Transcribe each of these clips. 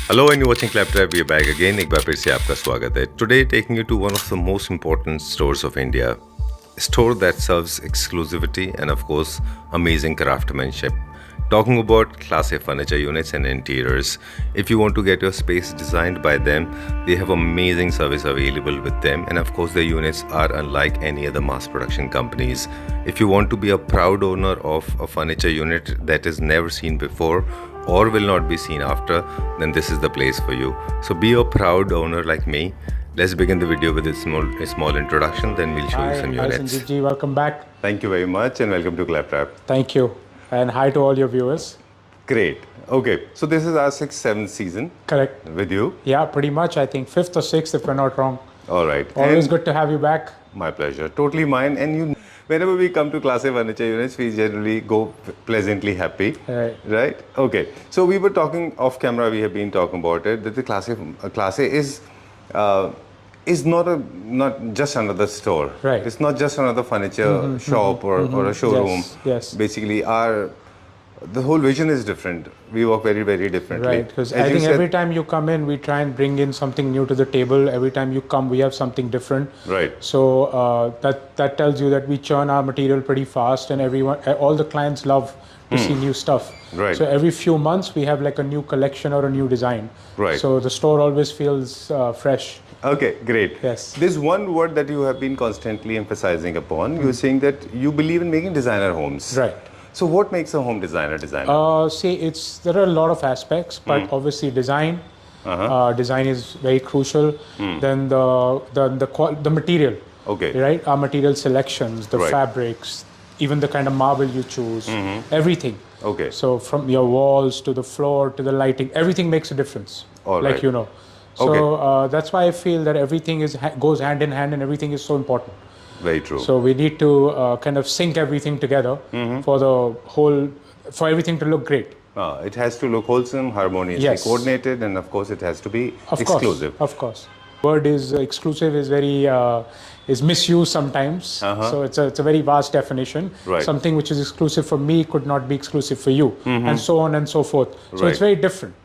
Hello and you're watching Claptrap. We are back again. एक बार फिर से आपका स्वागत है. Today taking you to one of the most important stores of India. A store that serves exclusivity and of course amazing craftsmanship. Talking about Klasse furniture units and interiors. If you want to get your space designed by them, they have amazing service available with them, and of course their units are unlike any other mass production companies. If you want to be a proud owner of a furniture unit that is never seen before or will not be seen after, then this is the place for you. So be a proud owner like me. Let's begin the video with a small introduction, then we'll show you some units. Hi Sanjeev, welcome back. Thank you very much and welcome to Claptrap. Thank you. And hi to all your viewers. Great. Okay, so this is our 6th, 7th season. Correct. With you. Yeah, pretty much. I think 5th or 6th if we're not wrong. All right. Always good to have you back. My pleasure. Totally mine. And you, whenever we come to Klasse furniture units, we generally go pleasantly happy. Right? Okay. So we were talking off camera, we have been talking about it, that the Klasse is not just another store. Right. It's not just another furniture shop or a showroom. Yes. Basically, the whole vision is different. We work very, very differently. Right, because I think every time you come in, we try and bring in something new to the table. Every time you come, we have something different. Right. So that tells you that we churn our material pretty fast, and all the clients love to see new stuff. Right. So every few months, we have like a new collection or a new design. Right. So the store always feels fresh. Okay, great. Yes. There's one word that you have been constantly emphasizing upon. You're saying that you believe in making designer homes. Right. So what makes a home designer? There are a lot of aspects, but obviously design. Design is very crucial. Then the material. Okay. Right. Our material selections, the fabrics, even the kind of marble you choose, everything. Okay. So from your walls to the floor to the lighting, everything makes a difference. All like right. you know. So that's why I feel that everything goes hand in hand, and everything is so important. Very true. So we need to kind of sync everything together for everything to look great. It has to look wholesome, harmoniously coordinated, and of course it has to be exclusive. Of course. Word is exclusive is very is misused sometimes. So it's a very vast definition. Right. Something which is exclusive for me could not be exclusive for you, and so on and so forth. So it's very different.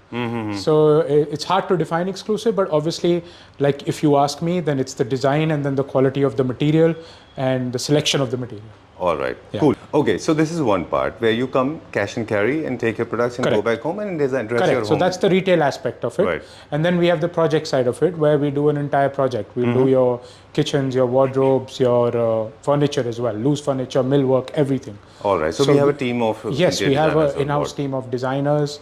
So it's hard to define exclusive, but obviously, like if you ask me, then it's the design and then the quality of the material and the selection of the material. All right, cool. Okay, so this is one part where you come cash and carry and take your products and go back home and dress your home. So that's the retail aspect of it. Right. And then we have the project side of it where we do an entire project. We'll do your kitchens, your wardrobes, your furniture as well, loose furniture, millwork, everything. All right, so we have a team of Yes, we have an in-house team of designers,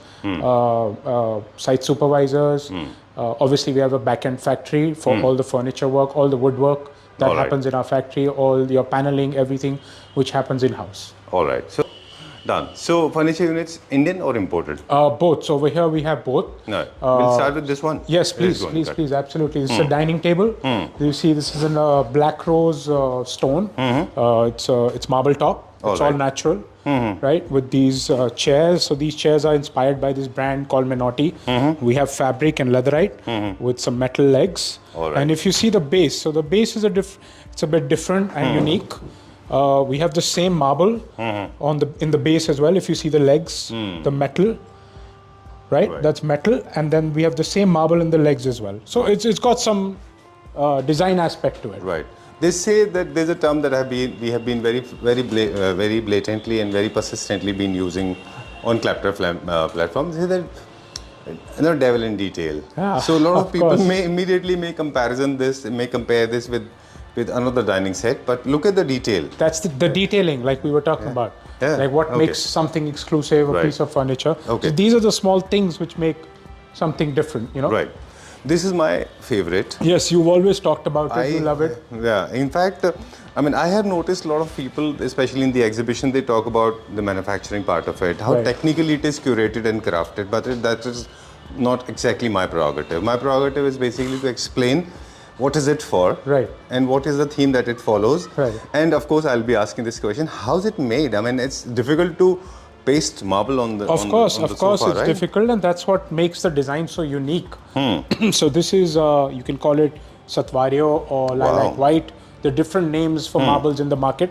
site supervisors. Obviously, we have a back-end factory for all the furniture work, all the woodwork that happens in our factory, all your paneling, everything which happens in-house. All right, so done. So furniture units, Indian or imported? Both. So over here we have both. No. We'll start with this one. Yes, please, absolutely. This is a dining table. You see, this is a black rose stone. It's marble top. It's all natural, right? With these chairs. So these chairs are inspired by this brand called Menotti. We have fabric and leatherite with some metal legs. And if you see the base, so the base is it's a bit different and unique. We have the same marble in the base as well. If you see the legs, the metal, right? That's metal, and then we have the same marble in the legs as well. So it's got some design aspect to it. Right. They say that there's a term that we have been very blatantly and very persistently been using on Claptrap platforms. They say that devil in detail. So a lot of people may immediately compare this with another dining set, but look at the detail. That's the detailing, like we were talking about. Like what makes something exclusive, a piece of furniture. So these are the small things which make something different, you know? Right. This is my favorite. Yes, you've always talked about it. You love it. Yeah. In fact, I have noticed a lot of people, especially in the exhibition, they talk about the manufacturing part of it, how technically it is curated and crafted, but that is not exactly my prerogative. My prerogative is basically to explain what is it for, and what is the theme that it follows. And of course, I'll be asking this question: how's it made? It's difficult to paste marble on the Of course, sofa, it's difficult, and that's what makes the design so unique. So this is, you can call it Satvario or lilac white. There are different names for marbles in the market.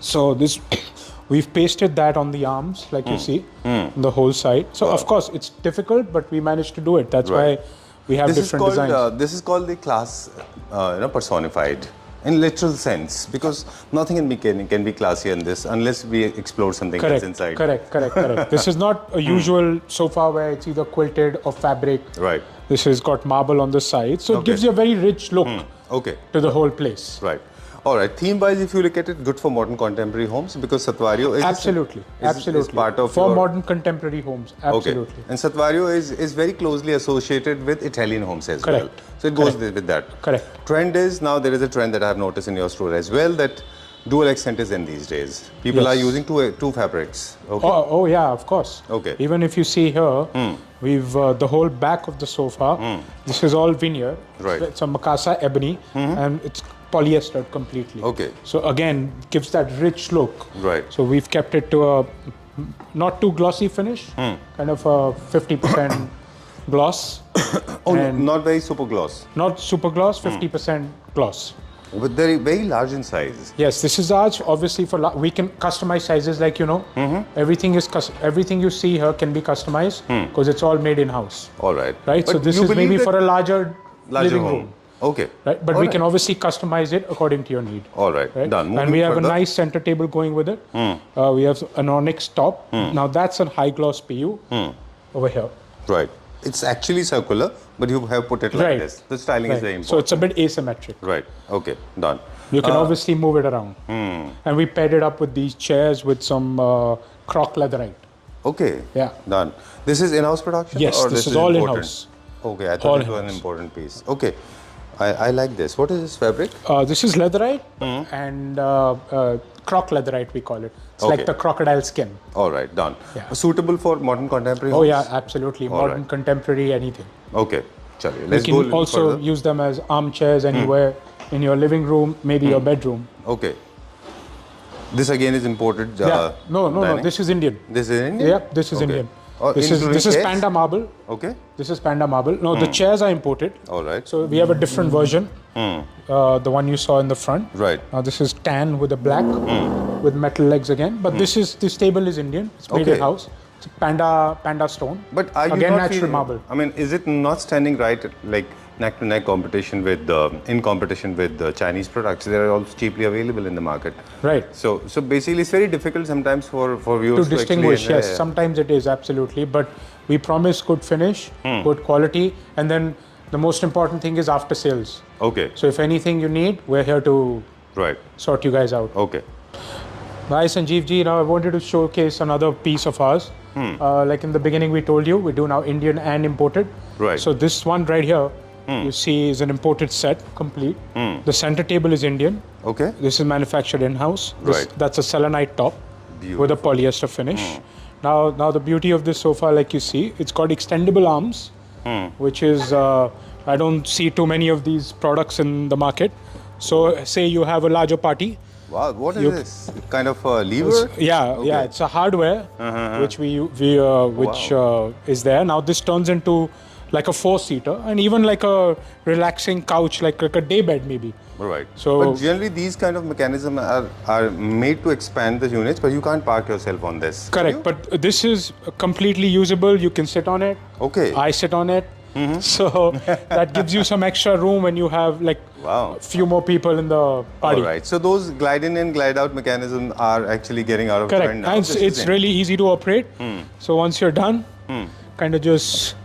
So this We've pasted that on the arms, like you see, on the whole side. So of course it's difficult, but we managed to do it. That's why we have different designs. This is called the class, personified in literal sense, because nothing can be classy in this unless we explore something else inside. Correct. This is not a usual sofa where it's either quilted or fabric. Right. This has got marble on the side, so it gives you a very rich look to the whole place. Right. All right. Theme-wise, if you look at it, good for modern contemporary homes because Satvario is absolutely part of for modern contemporary homes. Absolutely. Okay. And Satvario is very closely associated with Italian homes as well. So it goes with that. Correct. Trend is now there is a trend that I have noticed in your store as well that dual accent is in these days. People are using two fabrics. Okay. Oh yeah, of course. Okay. Even if you see here, we've the whole back of the sofa. This is all veneer. Right. It's a Macassa ebony, and it's polyester completely. Okay. So again, gives that rich look. Right. So we've kept it to a not too glossy finish, kind of a 50% gloss. Not very super gloss. Not super gloss, 50% gloss. But they're very large in size. Yes, this is large. Obviously, we can customize sizes, like everything you see here can be customized because it's all made in house. All right. Right. So this is maybe for a larger living home. room. Okay. Right. But we can obviously customize it according to your need. All right. Done. And we have a nice center table going with it. We have an onyx top. Now that's a high gloss PU over here. Right. It's actually circular, but you have put it like this. The styling is very important. So it's a bit asymmetric. Right. Okay. Done. You can obviously move it around. And we paired it up with these chairs with some croc leatherite. Okay. Yeah. Done. This is in-house production? Yes, or this is all in-house. Okay. I thought it was an important piece. Okay. I like this. What is this fabric? This is leatherite and croc leatherite, we call it. It's like the crocodile skin. All right, done. Yeah. Suitable for modern contemporary homes? Oh yeah, absolutely. Modern, contemporary, anything. Okay, chaliye. You can also use them as armchairs anywhere in your living room, maybe your bedroom. Okay. This again is imported. No. This is Indian. This is Indian? Yeah, this is Indian. This is panda marble. Okay. This is panda marble. No, the chairs are imported. All right. So we have a different version. The one you saw in the front. Right. Now this is tan with a black with metal legs again. But this table is Indian. It's made in house. It's panda stone. But are you again not natural feeling, marble. I mean, is it not standing right like neck to neck competition with in competition with the Chinese products? They are also cheaply available in the market. Right. So basically, it's very difficult sometimes for viewers to distinguish. Yes, sometimes it is absolutely, but we promise good finish, good quality, and then the most important thing is after sales. Okay. So if anything you need, we're here to sort you guys out. Okay. Hi Sanjeev ji, now I wanted to showcase another piece of ours. Like in the beginning we told you, we do now Indian and imported. Right. So this one right here, you see is an imported set, complete. The center table is Indian. Okay. This is manufactured in-house. That's a selenite top with a polyester finish. Now the beauty of this sofa, like you see, it's got extendable arms, which is, I don't see too many of these products in the market. So say you have a larger party. Wow, what is this? Kind of a lever? Yeah, it's a hardware which is there. Now this turns into like a 4-seater and even like a relaxing couch, like a day bed maybe. Right. So, but generally these kind of mechanisms are made to expand the units, but you can't park yourself on this. Correct, but this is completely usable. You can sit on it. Okay. I sit on it. So that gives you some extra room when you have like a few more people in the party. All right. So those glide in and glide out mechanisms are actually getting out of trend now. And it's really easy to operate. So once you're done, kind of just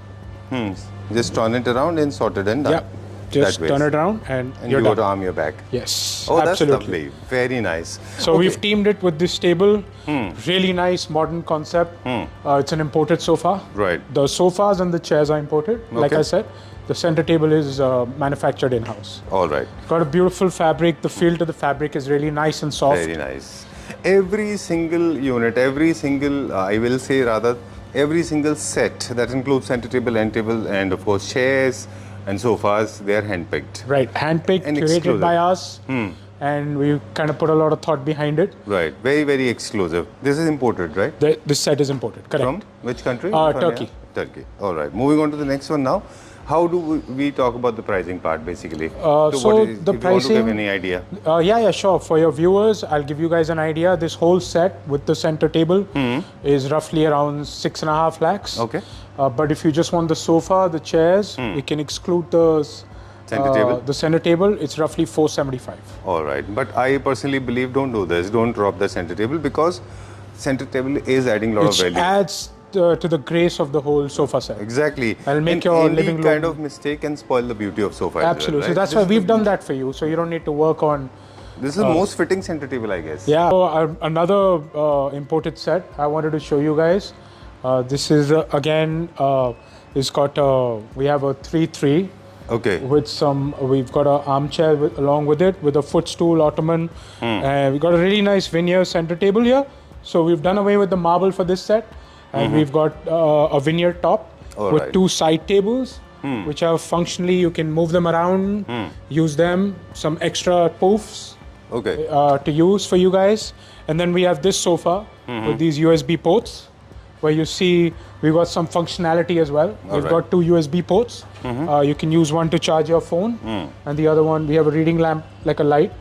turn it around and sort it and done. Yeah. Just turn it around and you're you done. go to arm your back. Yes, oh, absolutely. That's lovely. Very nice. So we've teamed it with this table. Really nice modern concept. It's an imported sofa. Right. The sofas and the chairs are imported. Like I said, the center table is manufactured in-house. All right. Got a beautiful fabric. The feel to the fabric is really nice and soft. Very nice. Every single unit, every single, every single set that includes center table, end table, and of course chairs and sofas, they are handpicked. Right, handpicked, curated exclusive by us, and we kind of put a lot of thought behind it. Right, very, very exclusive. This is imported, right? This set is imported, correct. From which country? Turkey. Turkey. All right, moving on to the next one now. how do we talk about the pricing part basically? So the if you want to pricing, give any idea? yeah, sure. For your viewers, I'll give you guys an idea. This whole set with the center table is roughly around 6.5 lakhs. Okay. But if you just want the sofa, the chairs, we can exclude the Center table? The center table. It's roughly 475. All right, but I personally believe don't do this. Don't drop the center table because center table is adding a lot of Which value. adds to the grace of the whole sofa set. Exactly. I'll make and your any living kind room- of mistake can spoil the beauty of sofa. as well, Absolutely. So right? that's why we've done that for you. So you don't need to work on. This is the most fitting center table, I guess. Yeah. So another imported set I wanted to show you guys. This is again. It's got we have a 3-3. Okay. With we've got an armchair along with it, with a footstool, ottoman, and we've got a really nice veneer center table here. So we've done away with the marble for this set, and we've got a veneer top with right. 2 side tables, which are functionally you can move them around, use them, some extra poofs Okay. to use for you guys, and then we have this sofa with these USB ports, where you see we've got some functionality as well. We've right. got 2 USB ports. You can use one to charge your phone, and the other one we have a reading lamp like a light.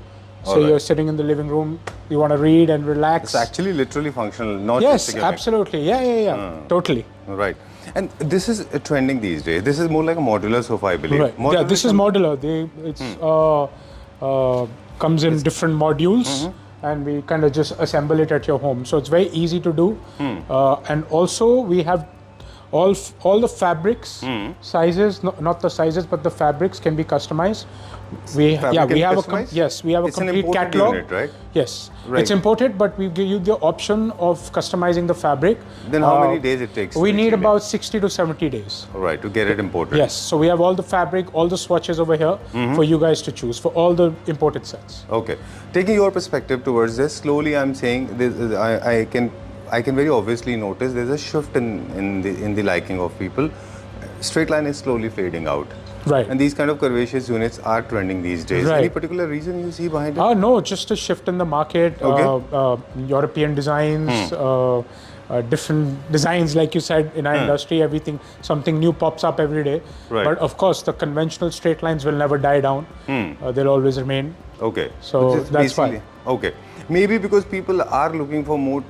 So right. you're sitting in the living room, you want to read and relax. It's actually literally functional, not Yes, just a gimmick. absolutely. Yeah. Totally. Right. And this is trending these days. This is more like a modular sofa, I believe. Right. Yeah, this is modular. It's comes in different modules, and we kind of just assemble it at your home. So it's very easy to do. And also we have all the fabrics, sizes, not the sizes, but the fabrics can be customized. We have customized? yes, we have It's a an complete imported catalog. unit, right? Yes, Right. it's imported, but we give you the option of customizing the fabric. Then how many days it takes? We need actually? about 60 to 70 days. All right, to get it imported. Yes, so we have all the fabric, all the swatches over here for you guys to choose for all the imported sets. Okay. Taking your perspective towards this, slowly I'm saying this, I can very obviously notice there's a shift in the liking of people. Straight line is slowly fading out. Right. And these kind of curvaceous units are trending these days. Right. Any particular reason you see behind it? No, just a shift in the market. Okay. European designs, different designs, like you said, in our industry, something new pops up every day. Right. But of course, the conventional straight lines will never die down. They'll always remain. Okay. So Which is that's why. basically- Okay. Maybe because people are looking for more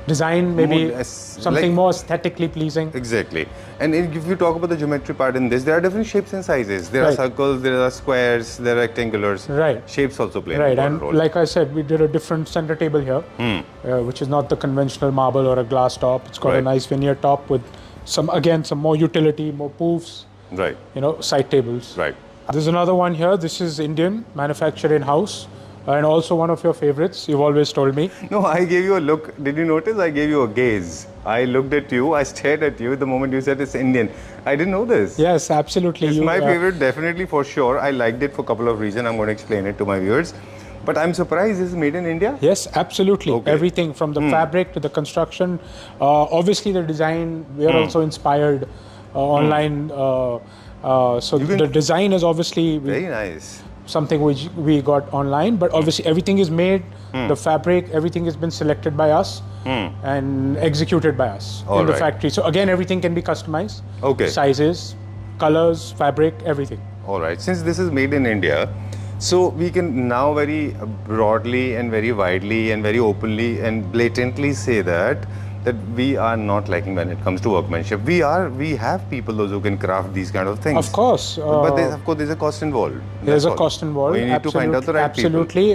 Design, maybe more, something like- more aesthetically pleasing. Exactly. And if you talk about the geometry part in this, there are different shapes and sizes. There are Right. circles, there are squares, there are rectangulars. Right. Shapes also play Right, an and important role. like I said, we did a different center table here, which is not the conventional marble or a glass top. It's got a Right. nice veneer top with some more utility, more poofs, Right. side tables. Right. There's another one here. This is Indian, manufactured in-house, and also one of your favorites. You've always told me. No, I gave you a look. Did you notice? I gave you a gaze. I looked at you. I stared at you the moment you said it's Indian. I didn't know this. Yes, absolutely. It's my favorite, definitely for sure. I liked it for a couple of reasons. I'm going to explain it to my viewers. But I'm surprised this is made in India. Yes, absolutely. Okay. Everything from the fabric to the construction. Obviously, the design, we are also inspired online. So the design is obviously Very nice. something which we got online, but obviously everything is made, the fabric, everything has been selected by us and executed by us in the right. factory. So again, everything can be customized. Okay. Sizes, colors, fabric, everything. All right. Since this is made in India, so we can now very broadly and very widely and very openly and blatantly say that we are not lacking when it comes to workmanship. We have people those who can craft these kind of things. Of course. But of course there's a cost involved. There's That's a all. cost involved. We need to find out the right people. Absolutely.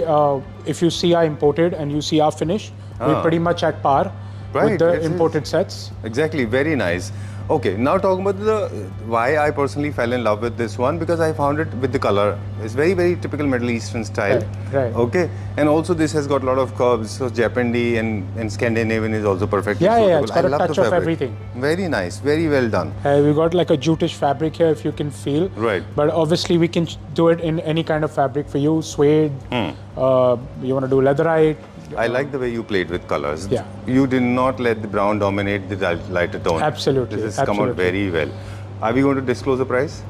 If you see our imported and you see our finish, we're pretty much at par Right, with the it is. imported sets. Exactly, very nice. Okay, now talking about why I personally fell in love with this one, because I found it with the color. It's very, very typical Middle Eastern style. Right. Okay, and also this has got a lot of curves. So Japandi and Scandinavian is also perfectly Yeah, suitable. it's got I a love touch the of fabric. everything. Very nice, very well done. We got like a jutish fabric here, if you can feel. Right. But obviously, we can do it in any kind of fabric for you. Suede. You want to do leatherite. I like the way you played with colors. Yeah. You did not let the brown dominate the lighter tone. Absolutely, This has come out very well. Are we going to disclose the price?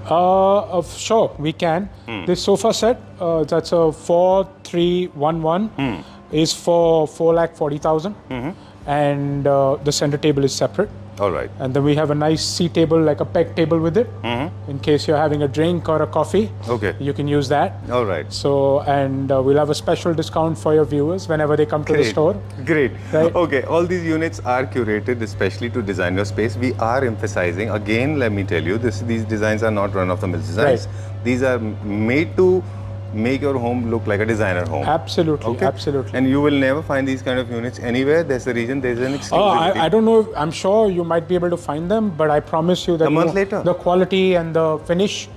Sure, we can. This sofa set, that's a 4311, is for 4,40,000, and the center table is separate. All right. And then we have a nice C table, like a peg table with it. In case you're having a drink or a coffee, Okay. you can use that. All right. So, and we'll have a special discount for your viewers whenever they come to the store. Great. Right. Okay, all these units are curated especially to design your space. We are emphasizing, again, let me tell you, these designs are not run-of-the-mill designs. Right. These are made to make your home look like a designer home. Absolutely, Okay? absolutely. And you will never find these kind of units anywhere. There's a reason, there's an exclusivity. I don't know. I'm sure you might be able to find them, but I promise you that A month later. the quality and the finish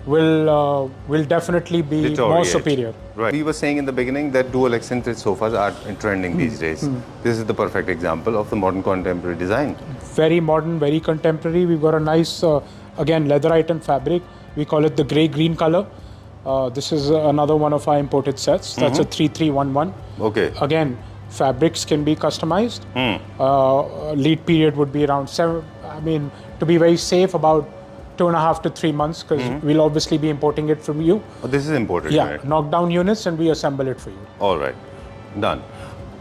will definitely be more Deteriorate. superior. Right. We were saying in the beginning that dual eccentric sofas are trending these days. This is the perfect example of the modern contemporary design. Very modern, very contemporary. We've got a nice, again, leatherite and fabric. We call it the grey-green color. This is another one of our imported sets. That's a 3311. Okay. Again, fabrics can be customized. Lead period would be around 7. I mean, to be very safe, about 2.5 to 3 months, because we'll obviously be importing it from you. Oh, this is imported. Yeah, Right? knockdown units, and we assemble it for you. All right, done.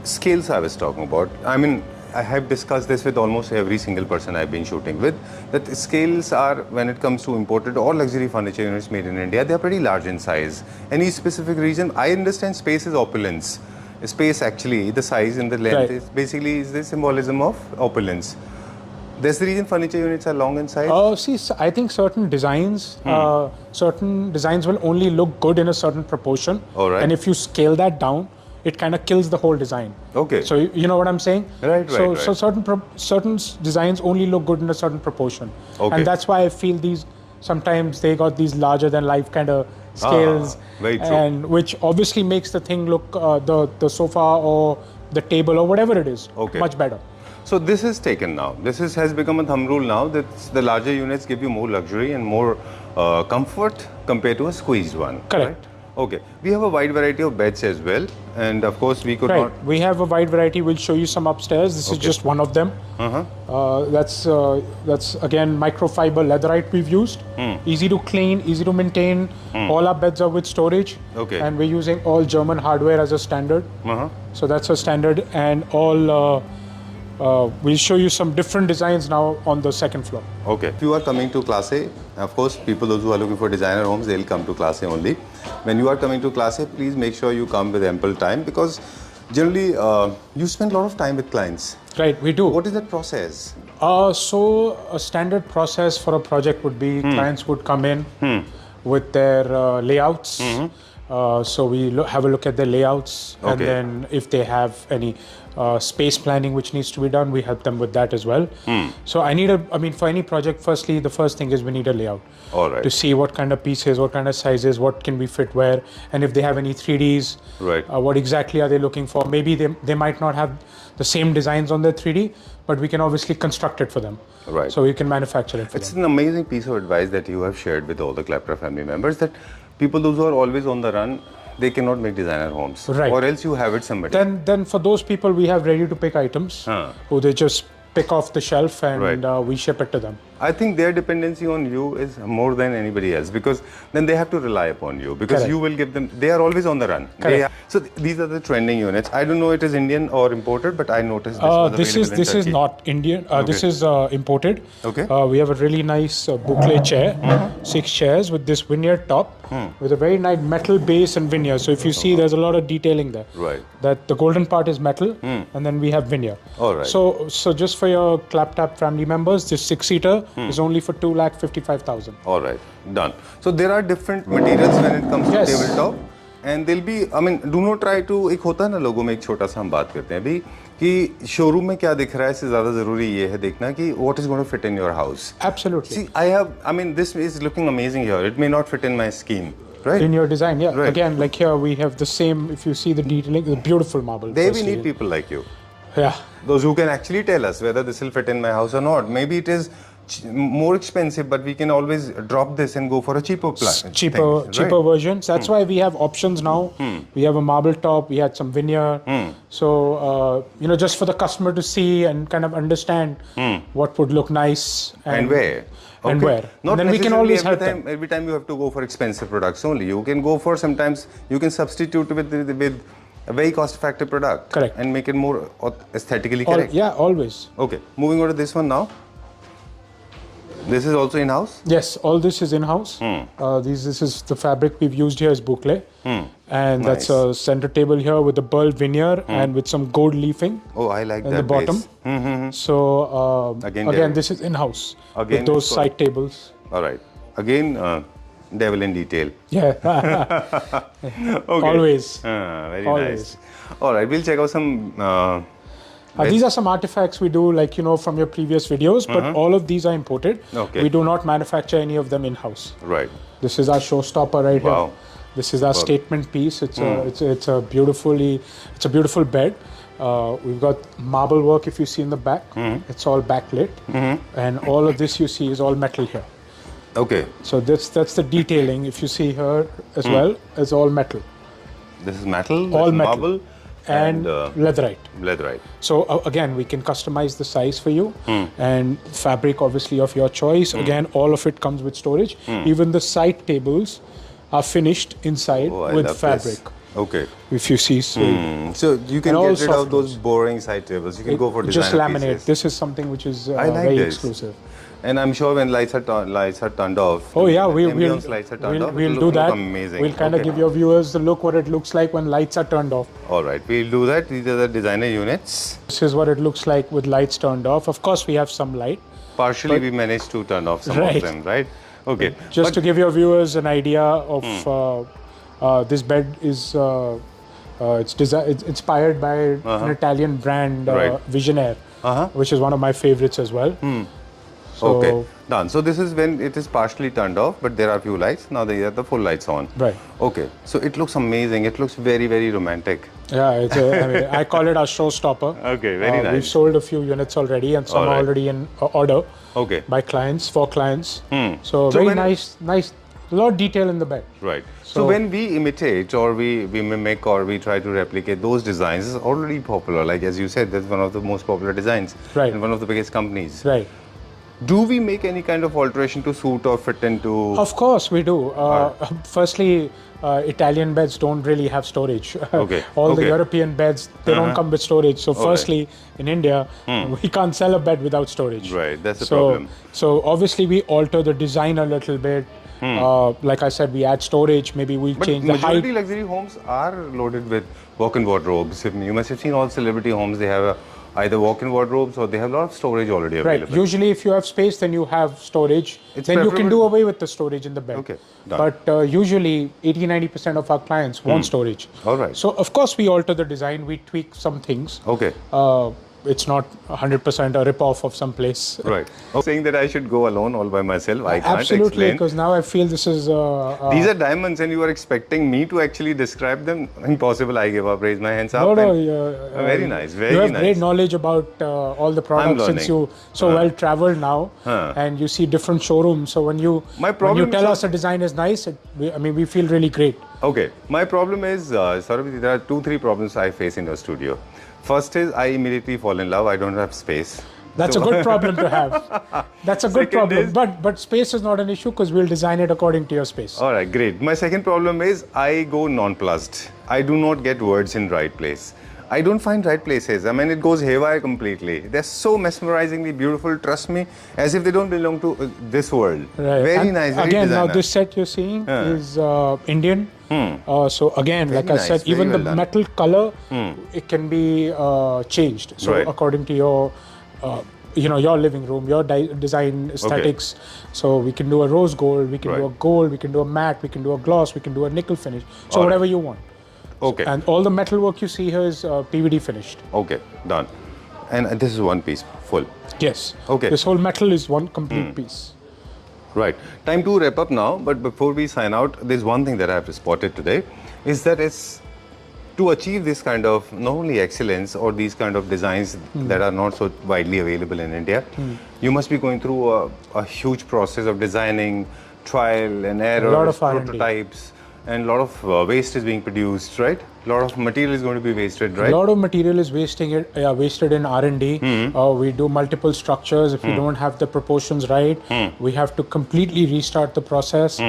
Scales I was talking about. I mean, I have discussed this with almost every single person I've been shooting with. That scales are, when it comes to imported or luxury furniture units made in India, they are pretty large in size. Any specific reason? I understand space is opulence. Space actually, the size and the length Right. is basically is the symbolism of opulence. That's the reason furniture units are long in size. I think certain designs will only look good in a certain proportion. All right. And if you scale that down, it kind of kills the whole design. Okay. So you know what I'm saying? Right, So right. certain designs only look good in a certain proportion. Okay. And that's why I feel sometimes they got these larger than life kind of scales. Very true. And which obviously makes the thing look, the sofa or the table or whatever it is, Okay. much better. So this is taken now. Has become a thumb rule now that the larger units give you more luxury and more comfort compared to a squeezed one. Correct. Right? Okay. We have a wide variety of beds as well, and of course we could Right. not. We have a wide variety. We'll show you some upstairs. This is just one of them. That's again microfiber leatherite we've used. Easy to clean, easy to maintain. All our beds are with storage. Okay. And we're using all German hardware as a standard. So that's a standard, and all. We'll show you some different designs now on the second floor. Okay. If you are coming to Klasse, of course, those who are looking for designer homes, they'll come to Klasse only. When you are coming to Klasse, please make sure you come with ample time, because generally you spend a lot of time with clients. Right, we do. What is that process? So a standard process for a project would be clients would come in with their layouts. So we have a look at their layouts, and then if they have any space planning which needs to be done, we help them with that as well. So for any project, firstly, the first thing is we need a layout. All right. To see what kind of pieces, what kind of sizes, what can we fit where, and if they have any 3Ds, Right. what exactly are they looking for? Maybe they might not have the same designs on their 3D, but we can obviously construct it for them. Right. So we can manufacture it for It's them. an amazing piece of advice that you have shared with all the Clapper family members, that people those who are always on the run, they cannot make designer homes. Right. Or else you have it somebody. Then for those people, we have ready to pick items who they just pick off the shelf and Right. we ship it to them. I think their dependency on you is more than anybody else, because then they have to rely upon you, because Correct. you will give them, they are always on the run. Correct. These are the trending units. I don't know it is Indian or imported, but I noticed this was This available in is Turkey. not Indian. This is imported. Okay. We have a really nice boucle chair, 6 chairs with this veneer top, with a very nice metal base and veneer. So if you see, there's a lot of detailing there. Right. That the golden part is metal, and then we have veneer. All right. So just for your Claptap family members, this 6-seater is only for 2,55,000. All right, done. So there are different materials when it comes Yes. to tabletop, and they'll be, I mean, do not try to, एक होता है ना लोगों में एक छोटा सा हम बात करते हैं अभी कि शोरूम में क्या दिख रहा है, इससे ज़्यादा ज़रूरी ये है देखना कि what is going to fit in your house. Absolutely. See, this is looking amazing here. It may not fit in my scheme, right? In your design, yeah. Right. Again, like here we have the same, if you see the detailing, the beautiful marble. There we firstly. need people like you. Yeah. Those who can actually tell us whether this will fit in my house or not. Maybe it is more expensive, but we can always drop this and go for a cheaper plan. Cheaper versions. That's why we have options now. We have a marble top. We had some veneer. So just for the customer to see and kind of understand what would look nice And where. And where. Not And then we can necessarily always help them. every time you have to go for expensive products only. You can go for, sometimes you can substitute with a very cost-effective product. Correct. And make it more aesthetically correct. Yeah, always. Okay, moving on to this one now. This is also in-house? Yes, all this is in-house. This is the fabric we've used here is boucle. And that's a center table here with a burl veneer and with some gold leafing. Oh, I like that. In the bottom. So again, this is in-house with those side tables. All right. Again, devil in detail. Yeah. Okay. Always. Very Always. nice. All right, we'll check out some. These are some artifacts we do, like, from your previous videos, but all of these are imported. Okay. We do not manufacture any of them in-house. Right. This is our showstopper right here. This is our statement piece. It's a beautiful bed. We've got marble work if you see in the back. It's all backlit, and all of this you see is all metal here. Okay. So that's the detailing. If you see here as well, it's all metal. This is metal. All metal. Marble. And leatherite. Leatherite. So again, we can customize the size for you, and fabric obviously of your choice. Again, all of it comes with storage. Even the side tables are finished inside with fabric. This. Okay. If you see, so you can get rid of those boring side tables. You can go for designer just laminate. pieces. This is something which is I like very this. exclusive. And I'm sure when lights are turned off. Oh yeah, we'll do that. Amazing. We'll kind of give your viewers the look what it looks like when lights are turned off. All right, we'll do that. These are the designer units. This is what it looks like with lights turned off. Of course, we have some light. Partially, we managed to turn off some of them, right? Okay. Just to give your viewers an idea of this bed is it's inspired by an Italian brand, Visionaire, which is one of my favorites as well. So, okay, done. So this is when it is partially turned off, but there are few lights. Now they have the full lights on. Right. Okay. So it looks amazing. It looks very, very romantic. Yeah, I call it our showstopper. Okay, very nice. We've sold a few units already, and some are already in order. Okay. By clients, for clients. So very nice. A lot of detail in the bed. Right. So when we imitate or we mimic or we try to replicate those designs, it's already popular. Like as you said, that's one of the most popular designs. Right. And one of the biggest companies. Right. Do we make any kind of alteration to suit or fit into? Of course we do. Firstly, Italian beds don't really have storage. Okay. All the European beds, they don't come with storage. So firstly, in India, we can't sell a bed without storage. Right, that's the problem. So obviously we alter the design a little bit. Like I said, we add storage, maybe we change the height. Majority luxury homes are loaded with walk-in wardrobes. You must have seen all celebrity homes, they have either walk-in wardrobes or they have a lot of storage already available. Right. Usually if you have space, then you have storage. Then you can do away with the storage in the bed. Okay. Done. But usually 80-90% of our clients want storage. All right. So of course we alter the design, we tweak some things. Okay. It's not 100% a rip-off of some place. Right. Saying that I should go alone all by myself, I can't Absolutely, explain. because now I feel this is... These are diamonds and you are expecting me to actually describe them? Impossible, I give up, raise my hands up. Very nice, very nice. You have great knowledge about all the products since you well traveled now and you see different showrooms. So when you tell us a design is nice, we feel really great. Okay, my problem is, Saurabh, there are 2-3 problems I face in your studio. First is I immediately fall in love. I don't have space. That's a good problem to have. That's a good problem. But space is not an issue because we'll design it according to your space. All right, great. My second problem is I go nonplussed. I do not get words in right place. I don't find right places. It goes haywire completely. They're so mesmerizingly beautiful, trust me, as if they don't belong to this world. Right. Very nice, very again, designer. now this set you're seeing is Indian. So again, very like I said, even the metal color, it can be changed. So according to your, your living room, your design aesthetics. So we can do a rose gold, we can do a gold, we can do a matte, we can do a gloss, we can do a nickel finish. So whatever you want. Okay. And all the metal work you see here is PVD finished. Okay, done. And this is one piece, full. Yes. Okay. This whole metal is one complete piece. Right. Time to wrap up now, but before we sign out, there's one thing that I have spotted today, is that it's to achieve this kind of, not only excellence or these kind of designs that are not so widely available in India, you must be going through a huge process of designing, trial and error, a lot of prototypes, and a lot of waste is being produced, right? A lot of material is going to be wasted, right? A lot of material is wasted in R&D. We do multiple structures. If you don't have the proportions right, we have to completely restart the process.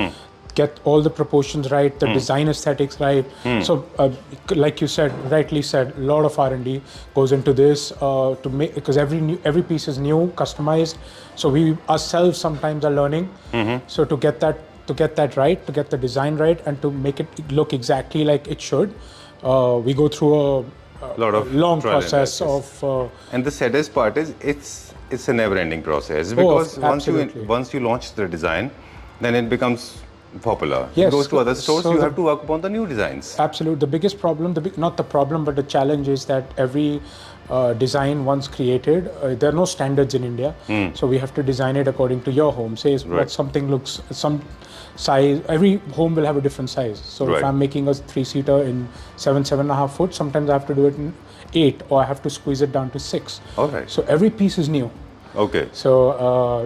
get all the proportions right, the design aesthetics right. So, like you said, rightly said, a lot of R&D goes into this to make, because every piece is new, customized. So we ourselves sometimes are learning. So to get that right, to get the design right, and to make it look exactly like it should, we go through a long process of. And the saddest part is it's a never-ending process, because once you launch the design, then it becomes popular. Yes, it goes to other stores. So you have to work upon the new designs. Absolutely. The biggest problem, not the problem, but the challenge is that every design once created, there are no standards in India. So we have to design it according to your home. Say what something looks, some size, every home will have a different size. So if I'm making a 3-seater in 7.5 foot, sometimes I have to do it in 8, or I have to squeeze it down to 6. Alright. So every piece is new. Okay. So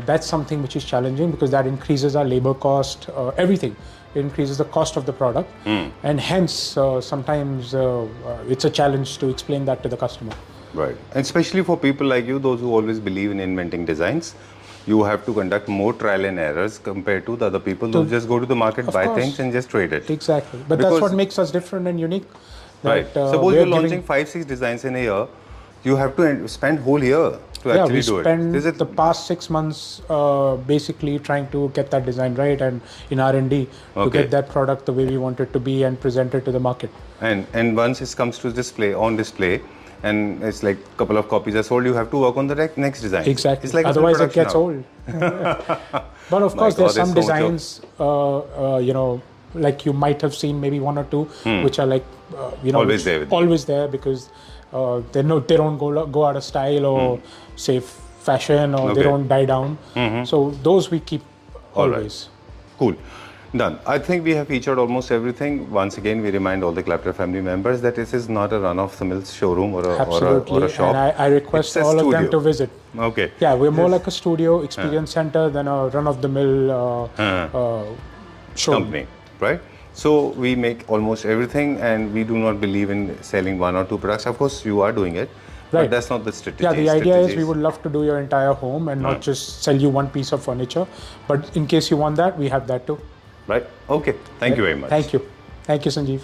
that's something which is challenging, because that increases our labor cost, everything. It increases the cost of the product, and hence sometimes it's a challenge to explain that to the customer. Right. And especially for people like you, those who always believe in inventing designs, you have to conduct more trial and errors compared to the other people who just go to the market, buy things and just trade it. Exactly. But that's what makes us different and unique. Right. Suppose you're launching 5-6 designs in a year, you have to spend whole year to actually do it. We spend the past 6 months basically trying to get that design right, and in R&D to get that product the way we want it to be and present it to the market. And once it comes to display, and it's like a couple of copies are sold, you have to work on the next design. Exactly. It's like otherwise it gets old. But of course, there's some designs, like you might have seen maybe 1 or 2, which are like, always there because they don't go out of style, or say fashion, or they don't die down. So those we keep always. Cool. Done. I think we have featured almost everything. Once again, we remind all the Clapter family members that this is not a run-of-the-mill showroom or a shop. And I request all of them to visit. Okay. Yeah, we're more like a studio experience center than a run-of-the-mill showroom. Company, right? So we make almost everything, and we do not believe in selling 1 or 2 products. Of course, you are doing it. But that's not the strategy. Yeah, the idea is we would love to do your entire home and not just sell you one piece of furniture. But in case you want that, we have that too. Right. Okay. Thank you very much. Thank you. Thank you, Sanjeev.